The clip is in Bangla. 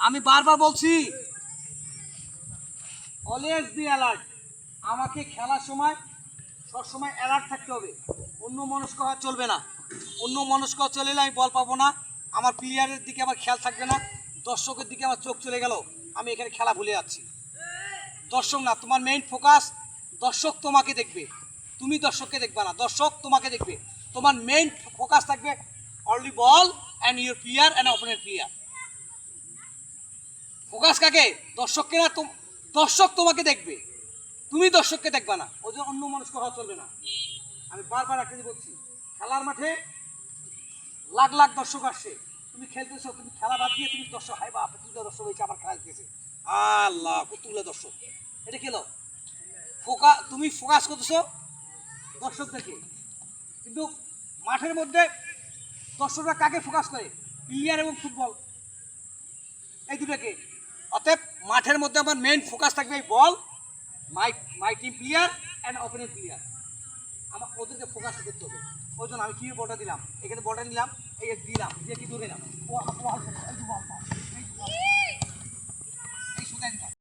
আমি বারবার বলছি অলওয়েজ বি অ্যালার্ট। আমাকে খেলার সময় সবসময় অ্যালার্ট থাকতে হবে, অন্য মনস্ক হওয়া চলবে না। অন্য মনস্ক চলে এলে আমি বল পাবো না, আমার প্লেয়ারের দিকে আমার খেয়াল থাকবে না, দর্শকের দিকে আমার চোখ চলে গেল, আমি এখানে খেলা ভুলে যাচ্ছি। দর্শক না, তোমার মেইন ফোকাস দর্শক তোমাকে দেখবে, তুমি দর্শককে দেখবে না, দর্শক তোমাকে দেখবে। তোমার মেইন ফোকাস থাকবে only ball and your player and opponent player. Focus কাকে? দর্শককে না, দর্শক তোমাকে দেখবে, তুমি দর্শককে দেখবে না। ওই জন্য অন্য মানুষকে হওয়া চলবে না। আমি বারবার একটা জিনিস বলছি, খেলার মাঠে লাখ লাখ দর্শক আসছে, তুমি খেলতেছো, তুমি খেলা বাদ দিয়ে তুমি দর্শক, হাই বাপ তুলে দর্শক হয়েছে আমার খেলা দেখতেছে, আল্লাহ কতগুলো দর্শক, এটা খেলো। তুমি ফোকাস করতেছো দর্শক দেখে, কিন্তু মাঠের মধ্যে দর্শকরা কাকে ফোকাস করে? প্লেয়ার এবং ফুটবল, এই দুটাকে। অতএব মাঠের মধ্যে আমার মেইন ফোকাস থাকবে এই ball, my team player and opponent player, আমার ওদেরকে ফোকাস করতে হবে। ওই জন্য আমি কীভাবে বলটা দিলাম, এখানে বলটা নিলাম, এই দিলাম দিয়ে কি ধরে নিলাম,